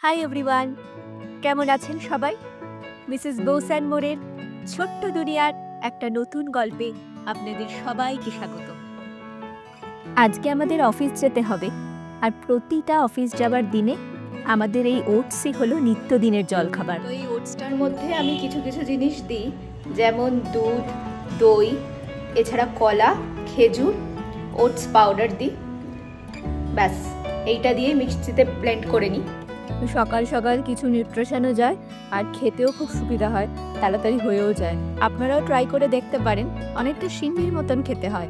Hi everyone, কেমন আছেন সবাই? মিসেস বৌসান মোরের ছোট্ট দুনিয়ার একটা নতুন গল্পে আপনাদের সবাইকে স্বাগত। আজকে আমাদের অফিস যেতে হবে, আর প্রতিটা অফিস যাবার দিনে আমাদের এই ওটসই হলো নিত্যদিনের জলখাবার। তো এই ওটসটার মধ্যে আমি কিছু কিছু জিনিস দিই, যেমন দুধ, দই, এছাড়া কলা, খেজুর, ওটস পাউডার দিই। ব্যাস, এইটা দিয়ে মিক্সিতে ব্লেন্ড করে নিই। সকাল সকাল কিছু নিউট্রিশনও যায় আর খেতেও খুব সুবিধা হয়, তাড়াতাড়ি হয়েও যায়। আপনারাও ট্রাই করে দেখতে পারেন, অনেকটা সিন্নির মতন খেতে হয়,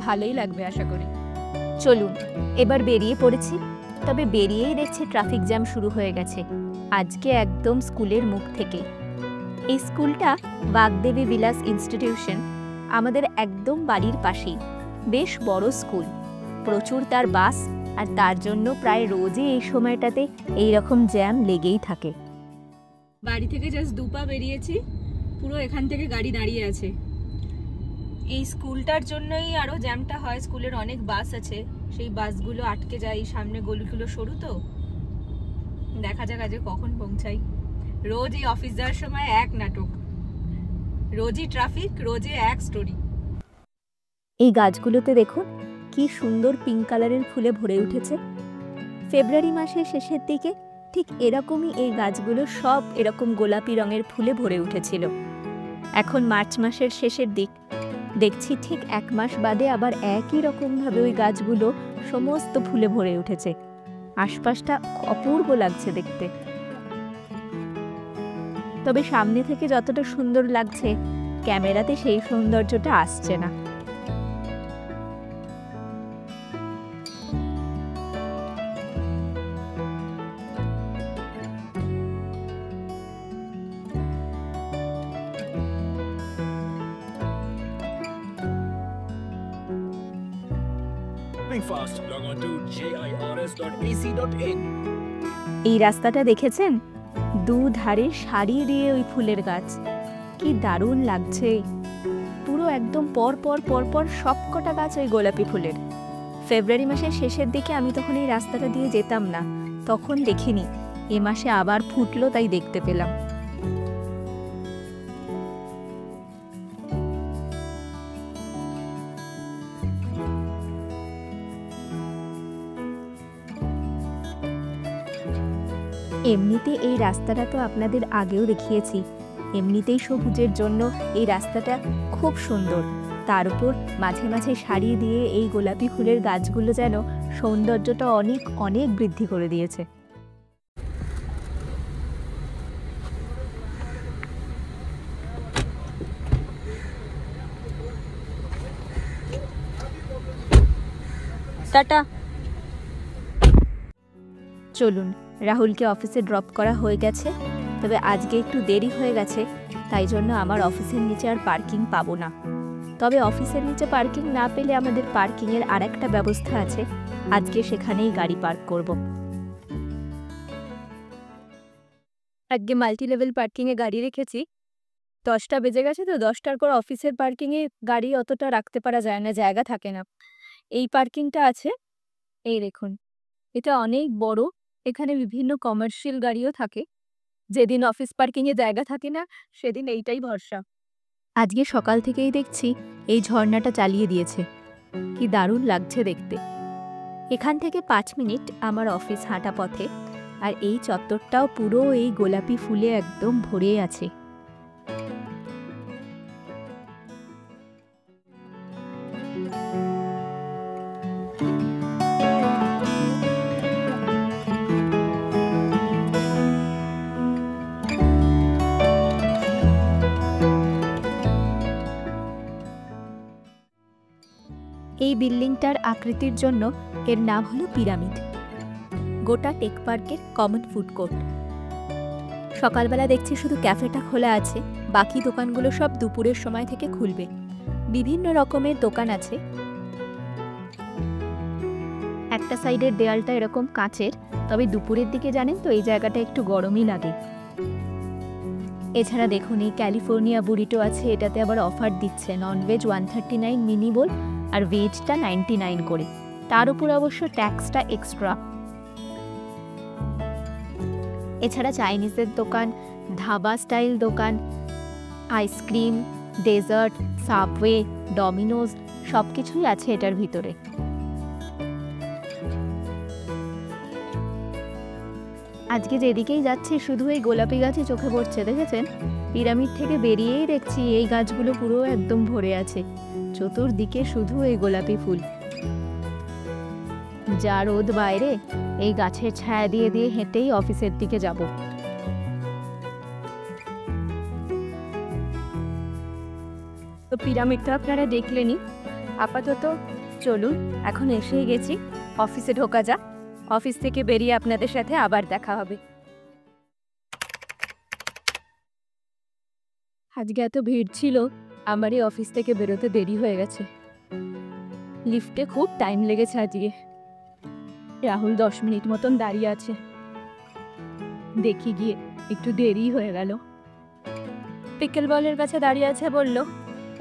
ভালোই লাগবে আশা করি। চলুন এবার বেরিয়ে পড়েছি, তবে বেরিয়েই দেখছি ট্রাফিক জ্যাম শুরু হয়ে গেছে, আজকে একদম স্কুলের মুখ থেকে। এই স্কুলটা বাগদেবী বিলাস ইনস্টিটিউশন, আমাদের একদম বাড়ির পাশেই। বেশ বড় স্কুল, প্রচুর তার বাস, আর তার জন্য প্রায় রোজই এই সময়টাতে এই রকম জ্যাম লেগেই থাকে। বাড়ি থেকে জাস্ট দুপা বেরিয়েছি, পুরো এখান থেকে গাড়ি দাঁড়িয়ে আছে। এই স্কুলটার জন্যই আরো জ্যামটা হয়, স্কুলের অনেক বাস আছে, সেই বাসগুলো আটকে যায়। সামনে গলিগুলো সরু, তো দেখা যাক আজকে কখন পৌঁছাই। রোজ এই অফিস যাওয়ার সময় এক নাটক, রোজই ট্রাফিক, রোজই এক স্টোরি। এই গাছগুলোতে দেখুন কি সুন্দর পিঙ্ক কালারের ফুলে ভরে উঠেছে। ফেব্রুয়ারি মাসের শেষের দিকে ঠিক এরকমই এই গাছগুলো সব এরকম গোলাপি রঙের ফুলে ভরে উঠেছিল। এখন মার্চ মাসের শেষের দিক, দেখছি ঠিক এক মাস বাদে আবার একই রকমভাবে ওই গাছগুলো সমস্ত ফুলে ভরে উঠেছে। আশপাশটা অপূর্ব লাগছে দেখতে। তবে সামনে থেকে যতটা সুন্দর লাগছে, ক্যামেরাতে সেই সৌন্দর্যটা আসছে না। এই রাস্তাটা দেখেছেন? দুধারে সারি দিয়ে ওই ফুলের গাছ, কি দারুণ লাগছে। পুরো একদম পর পর পর পর সবকটা গাছ ওই গোলাপি ফুলের। ফেব্রুয়ারি মাসের শেষের দিকে আমি তখন এই রাস্তাটা দিয়ে যেতাম না, তখন দেখিনি। এ মাসে আবার ফুটলো, তাই দেখতে পেলাম। এমনিতে এই রাস্তাটা তো আপনাদের আগেও দেখিয়েছি, এমনিতেই সবুজের জন্য এই রাস্তাটা খুব সুন্দর। তার উপর মাঝে মাঝে সারি দিয়ে এই গোলাপি ফুলের গাছগুলো যেন সৌন্দর্যটা অনেক অনেক বৃদ্ধি করে দিয়েছে। টাটা। চলুন, রাহুলকে অফিসে ড্রপ করা হয়ে গেছে, তবে আজকে একটু দেরি হয়ে গেছে, তাই জন্য আমার অফিসের নিচে আর পার্কিং পাবো না। তবে অফিসের নিচে পার্কিং না পেলে আমাদের পার্কিংয়ের আরেকটা ব্যবস্থা আছে, আজকে সেখানেই গাড়ি পার্ক করব। আজকে মাল্টি লেভেল পার্কিংয়ে গাড়ি রেখেছি। 10টা বেজে গেছে, তো 10টার পর অফিসের পার্কিংয়ে গাড়ি অতটা রাখতে পারা যায় না, জায়গা থাকে না। এই পার্কিংটা আছে, এই দেখুন, এটা অনেক বড়। এখানে বিভিন্ন কমার্শিয়াল গাড়িও থাকে। যেদিন অফিস পার্কিংয়ে জায়গা থাকে না, সেদিন এইটাই ভরসা। আজকে সকাল থেকেই দেখছি এই ঝর্ণাটা চালিয়ে দিয়েছে, কি দারুণ লাগছে দেখতে। এখান থেকে 5 মিনিট আমার অফিস হাঁটা পথে, আর এই চত্বরটাও পুরো এই গোলাপি ফুলে একদম ভরে আছে। এই বিল্ডিংটার আকৃতির জন্য এর নাম হলো পিরামিড। গোটা টেক পার্কের কমন ফুড কোর্ট। সকালবেলা দেখছি শুধু ক্যাফেটা খোলা আছে, বাকি দোকানগুলো সব দুপুরের সময় থেকে খুলবে। বিভিন্ন রকমের দোকান আছে। একটা সাইডের দেয়ালটা এরকম কাঁচের, তবে দুপুরের দিকে জানেন তো এই জায়গাটা একটু গরমই লাগে। এছাড়া দেখুন এই ক্যালিফোর্নিয়া বুরিটো আছে, এটাতে আবার অফার দিচ্ছে, ননভেজ 139 মিনি বোল আর ভেজটা 99 করে, তার উপর অবশ্য ট্যাক্সটা এক্সট্রা। এছাড়া চাইনিজের দোকান, ধাবা স্টাইল দোকান, আইসক্রিম, ডেজার্ট, সাবওয়ে, ডমিনোজ সব কিছুই আছে এটার ভিতরে। আজকে যেদিকেই যাচ্ছি শুধু এই গোলাপি গাছই চোখে পড়ছে, দেখেছেন? পিরামিড থেকে বেরিয়েই দেখছি এই গাছগুলো পুরো একদম ভরে আছে, চতুর্দিকে শুধু এই গোলাপি ফুল। যা রোদ বাইরে, এই গাছের ছায়া দিয়ে দিয়ে হেঁটেই অফিসের দিকে যাব। তো পিরামিডটা আপনারা দেখলেনই। আপাতত চলুন, এখন এসেই গেছি, অফিসে ঢোকা যাক। অফিস থেকে বেরিয়ে আপনাদের সাথে আবার দেখা হবে। আজকে এত ভিড় ছিল, আমার এই অফিস থেকে বেরোতে দেরি হয়ে গেছে। লিফটে খুব টাইম লেগেছে আজকে। রাহুল 10 মিনিট মতন দাঁড়িয়ে আছে, দেখি গিয়ে একটু দেরি হয়ে গেল। পিকেল বলের কাছে দাঁড়িয়ে আছে, বলল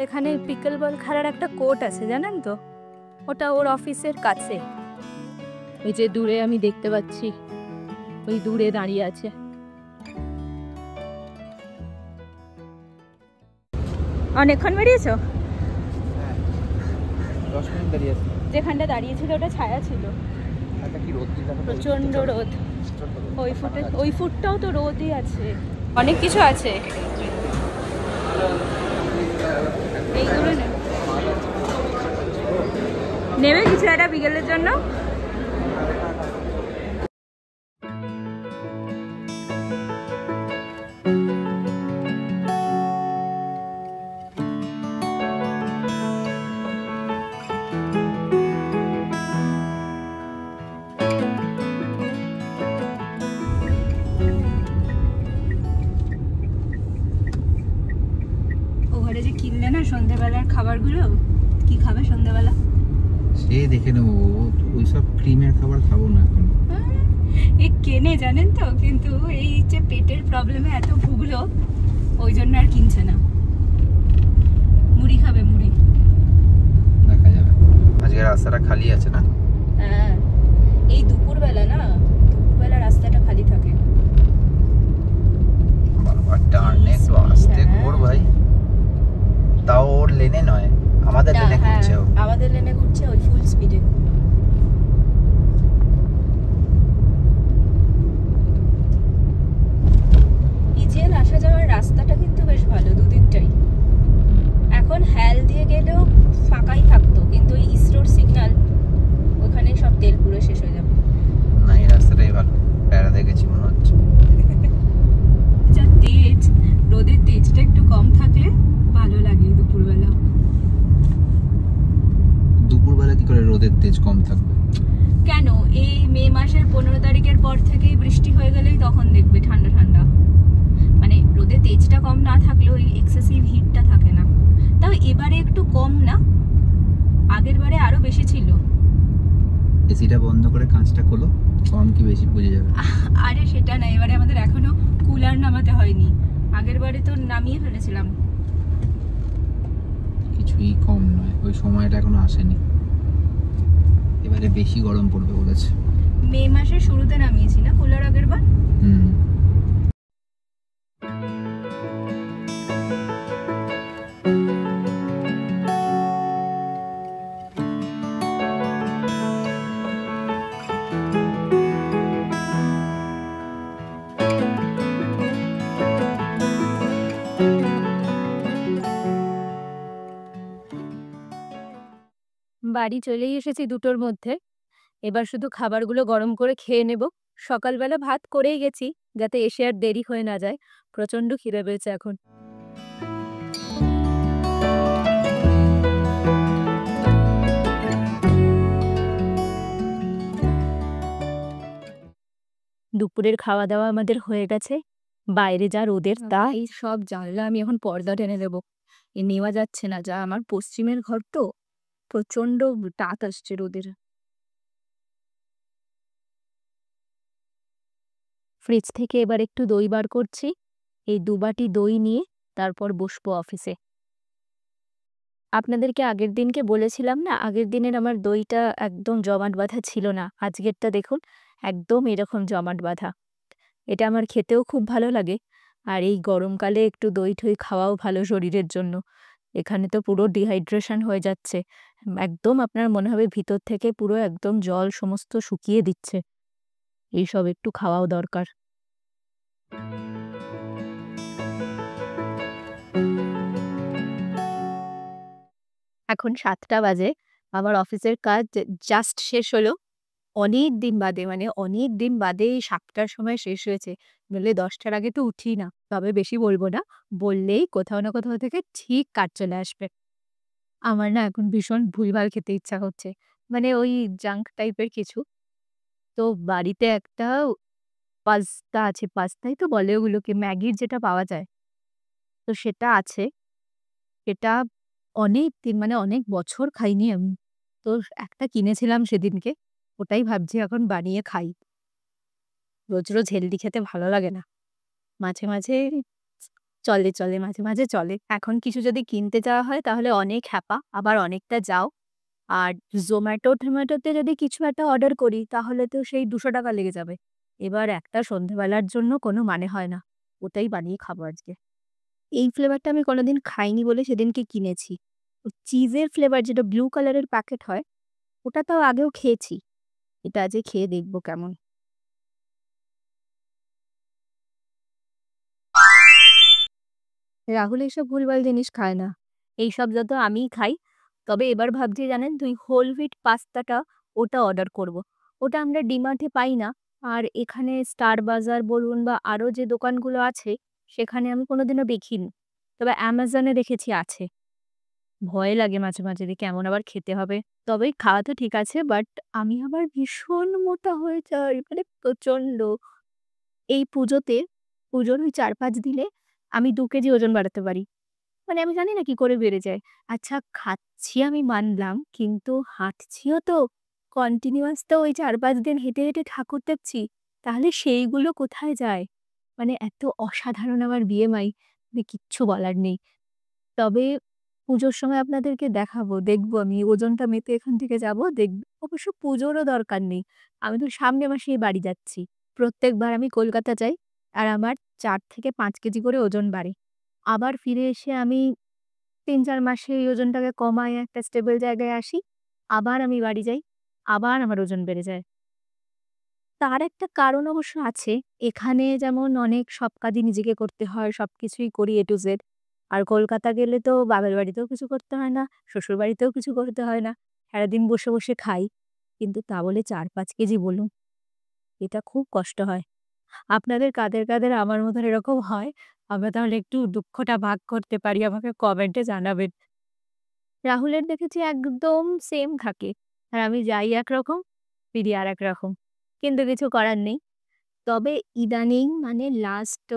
এখানে পিকেল বল খেলার একটা কোর্ট আছে, জানেন তো? ওটা ওর অফিসের কাছে। ওই যে দূরে আমি দেখতে পাচ্ছি, ওই দূরে দাঁড়িয়ে আছে। অনেকক্ষণ বেরিয়েছ? 10 মিনিট দাঁড়িয়েছি। যেখানটা দাঁড়িয়েছিল ওটা ছায়া ছিল, প্রচন্ড রোদ। ওই ফুটটাও তো রোদই আছে, অনেক কিছু আছে। এইগুলো নেবে কিছু একটা বিকেলের জন্য। ওখানে যে কিনলে না সন্ধ্যাবেলার খাবারগুলো, কি খাবে সন্ধ্যাবেলা? সে দেখে নেবো, ওইসব ক্রিমের খাবার খাবো না এখন। এই কেনে জানেন তো, কিন্তু এই যে পেটের প্রবলেমে এত ভুগলো, ওই জন্য আর কিনছে না। মুড়ি খাবে, মুড়ি। দেখা যাবে। আজকে রাস্তাটা খালি আছে না? হ্যাঁ, এই দুপুরবেলা না, দুপুরবেলা রাস্তাটা খালি থাকে। বাবা টার্নে তো আস্তে ঘোর ভাই। তাও ওর লেনে নয়, আমাদের লেনে ঘুরছে ও। আমাদের লেনে ঘুরছে ওই ফুল স্পিডে। ইজেল আসা যাওয়ার রাস্তাটা কিন্তু বেশ ভালো, দুদিকটাই। এখন হ্যাল দিয়ে গেলেও ফাঁকাই থাকতো, কিন্তু ওই ইসরোর সিগন্যাল, ওখানে সব তেল পুরো শেষ হয়ে যাবে। না, এই রাস্তাটাই ভালো, প্যারা দেখেছি মনে হচ্ছে। যা তেজ, রোদের তেজটা একটু কম থাকলে ভালো লাগে দুপুরবেলা। দুপুরবেলা কি করে রোদের তেজ কম থাকবে? কেন, এই মে মাসের 15 তারিখের পর থেকেই বৃষ্টি হয়ে গেলেই তখন দেখবে ঠান্ডা ঠান্ডা। মানে রোদের তেজটা কম না থাকলেও ওই এক্সেসিভ হিটটা থাকে না। তাও এবারে একটু কম না, আগের বারে আরো বেশি ছিল। এসিটা বন্ধ করে কাঁচটা খোলো, কম কি বেশি বুঝে যাবে। আরে সেটা না, এবারে আমাদের এখনো কুলার নামাতে হয়নি, আগের বারে তো নামিয়ে ফেলেছিলাম। কিছুই কম নয়, ওই সময়টা এখনো আসেনি। এবারে বেশি গরম পড়বে বলেছে। মে মাসের শুরুতে নামিয়েছি না কুলার আগের বার। বাড়ি চলেই এসেছি 2টোর মধ্যে। এবার শুধু খাবারগুলো গরম করে খেয়ে নেব। সকালবেলা ভাত করেই গেছি, যাতে এসে আর দেরি হয়ে না যায়। প্রচন্ড খিদে পেয়েছে এখন। দুপুরের খাওয়া দাওয়া আমাদের হয়ে গেছে। বাইরে যা রোদের তা, এই সব জানলা আমি এখন পর্দা টেনে দেবো, এ নেওয়া যাচ্ছে না। যা আমার পশ্চিমের ঘর তো, প্রচন্ড তাত আসছে রোদের। ফ্রিজ থেকে এবার একটু দই বার করছি। এই 2 বাটি দই নিয়ে তারপর বসবো অফিসে। আপনাদেরকে আগের দিনকে বলেছিলাম না, আগের দিনের আমার দইটা একদম জমাট বাঁধা ছিল না। আজকেরটা দেখুন, একদম এরকম জমাট বাঁধা। এটা আমার খেতেও খুব ভালো লাগে। আর এই গরমকালে একটু দই-ঠই খাওয়াও ভালো শরীরের জন্য। এখানে তো পুরো ডিহাইড্রেশন হয়ে যাচ্ছে। একদম আপনার মনে হবে ভিতর থেকে পুরো একদম জল সমস্ত শুকিয়ে দিচ্ছে। এইসব একটু খাওয়াও দরকার। এখন ৭টা বাজে। আমার অফিসের কাজ জাস্ট শেষ হলো। অনেকদিন বাদে মানে অনেকদিন বাদে ৭টার সময় শেষ হয়েছে। নইলে ১০টার আগে তো উঠিই না। তবে বেশি বলব না। বললেই কোথাও না কোথাও থেকে ঠিক কাজ চলে আসবে। আমার না এখন ভীষণ ভুলভাল খেতে ইচ্ছা হচ্ছে। মানে ওই জাঙ্ক টাইপের কিছু। তো বাড়িতে একটা পাস্তা আছে। পাস্তাই তো বলে ওগুলোকে, ম্যাগির যেটা পাওয়া যায়। তো সেটা আছে। সেটা অনেকদিন মানে অনেক বছর খাইনি আমি। তো একটা কিনেছিলাম সেদিনকে। ওটাই ভাবছি এখন বানিয়ে খাই। রোজ, রোজ হেলদি খেতে ভালো লাগে না। মাঝে, মাঝে চলে, মাঝে, মাঝে চলে। এখন কিছু যদি কিনতে যাওয়া হয় তাহলে অনেক হ্যাপা, আবার অনেকটা যাও। আর জোম্যাটোতে যদি কিছু একটা অর্ডার করি তাহলে তো সেই ৳২০০ লেগে যাবে। এবার একটা সন্ধ্যেবেলার জন্য কোনো মানে হয় না। ওটাই বানিয়ে খাবো আজকে। এই ফ্লেভারটা আমি কোনোদিন খাইনি বলে সেদিনকে কিনেছি। চিজের ফ্লেভার যেটা ব্লু কালারের প্যাকেট হয়, ওটা তাও আগেও খেয়েছি। এটা আজকে খেয়ে দেখব কেমন। রাহুল এইসব ভুলভাল জিনিস খায় না। এইসব যত আমিই খাই। তবে এবার ভাবছি জানেন তো, ওই হোল হুইট পাস্তাটা ওটা অর্ডার করব। ওটা আমরা ডিমার্টে পাই না। আর এখানে স্টার বাজার বলুন বা আরো যে দোকানগুলো আছে, সেখানে আমি কোনোদিনও দেখিনি। তবে অ্যামাজনে দেখেছি আছে। ভয় লাগে মাঝে, মাঝে যে কেমন আবার খেতে হবে। তবে খাওয়া তো ঠিক আছে, বাট আমি আবার ভীষণ মোটা হয়ে যাই, মানে প্রচণ্ড। এই পুজোর ওই ৪-৫ দিনে আমি ২ কেজি ওজন বাড়াতে পারি। মানে আমি জানি না কি করে বেড়ে যায়। আচ্ছা, খাচ্ছি আমি মানলাম, কিন্তু হাঁটছিও তো। কন্টিনিউয়াস তো ওই ৪-৫ দিন হেঁটে, হেঁটে ঠাকুর দেখছি। তাহলে সেইগুলো কোথায় যায়? মানে এত অসাধারণ আমার BMI, মানে কিচ্ছু বলার নেই। তবে পুজোর সময় আপনাদেরকে দেখাবো, দেখব আমি ওজনটা মেপে এখান থেকে যাবো, দেখব। অবশ্য পুজোরও দরকার নেই। আমি তো সামনের মাসেই বাড়ি যাচ্ছি। প্রত্যেকবার আমি কলকাতা যাই আর আমার ৪ থেকে ৫ কেজি করে ওজন বাড়ে। আবার ফিরে এসে আমি ৩-৪ মাসে এই ওজনটাকে কমায় একটা স্টেবল জায়গায় আসি। আবার আমি বাড়ি যাই। আবার আমার ওজন বেড়ে যায়। তার একটা কারণ অবশ্য আছে। এখানে যেমন অনেক সব কাজই নিজেকে করতে হয়, সবকিছুই করি A to Z। আর কলকাতা গেলে তো বাপের বাড়িতেও কিছু করতে হয় না, শ্বশুরবাড়িতেও কিছু করতে হয় না। সারাদিন বসে, বসে খাই। কিন্তু তা বলে ৪-৫ কেজি বলুন, এটা খুব কষ্ট হয়। আপনাদের কাদের, কাদের আমার মতন এরকম হয়? আমরা তাহলে একটু দুঃখটা ভাগ করতে পারি, আমাকে কমেন্টে জানাবেন। রাহুলের দেখেছি একদম সেম থাকে। আর আমি যাই একরকম, ফিরি আরেক রকম। কিন্তু কিছু করার নেই। তবে ইদানিং মানে লাস্ট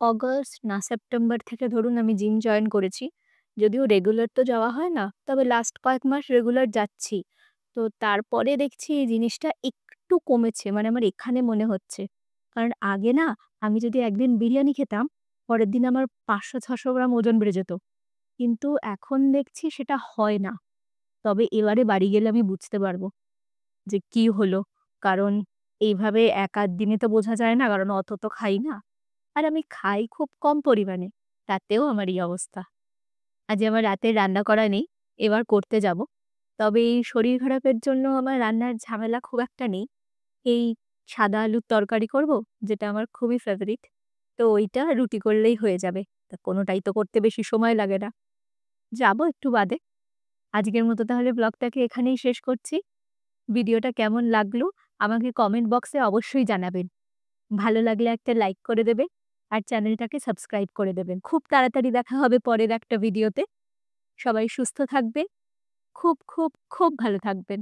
অগাস্ট না সেপ্টেম্বর থেকে ধরুন আমি জিম জয়েন করেছি। যদিও রেগুলার তো যাওয়া হয় না, তবে লাস্ট কয়েক মাস রেগুলার যাচ্ছি। তো তারপরে দেখছি এই জিনিসটা একটু কমেছে। মানে আমার এখানে মনে হচ্ছে। কারণ আগে না, আমি যদি একদিন বিরিয়ানি খেতাম, পরের দিন আমার ৫০০-৬০০ গ্রাম ওজন বেড়ে যেত। কিন্তু এখন দেখছি সেটা হয় না। তবে এবারে বাড়ি গেলে আমি বুঝতে পারব যে কি হলো। কারণ এইভাবে এক আধ দিনে তো বোঝা যায় না, কারণ অত তো খাই না। আর আমি খাই খুব কম পরিমাণে। তাতেও আমার এই অবস্থা। আজ আমার রাতের রান্না করা নেই। এবার করতে যাব। তবে এই শরীর খারাপের জন্য আমার রান্নার ঝামেলা খুব একটা নেই। এই সাদা আলুর তরকারি করব, যেটা আমার খুবই ফেভারিট। তো ওইটা রুটি করলেই হয়ে যাবে। তা কোনোটাই তো করতে বেশি সময় লাগে না। যাব একটু বাদে। আজকের মতো তাহলে ব্লগটাকে এখানেই শেষ করছি। ভিডিওটা কেমন লাগলো আমাকে কমেন্ট বক্সে অবশ্যই জানাবেন। ভালো লাগলে একটা লাইক করে দেবেন আর চ্যানেলটাকে সাবস্ক্রাইব করে দেবেন। খুব তাড়াতাড়ি দেখা হবে পরের একটা ভিডিওতে। সবাই সুস্থ থাকবেন। খুব, খুব, খুব ভালো থাকবেন।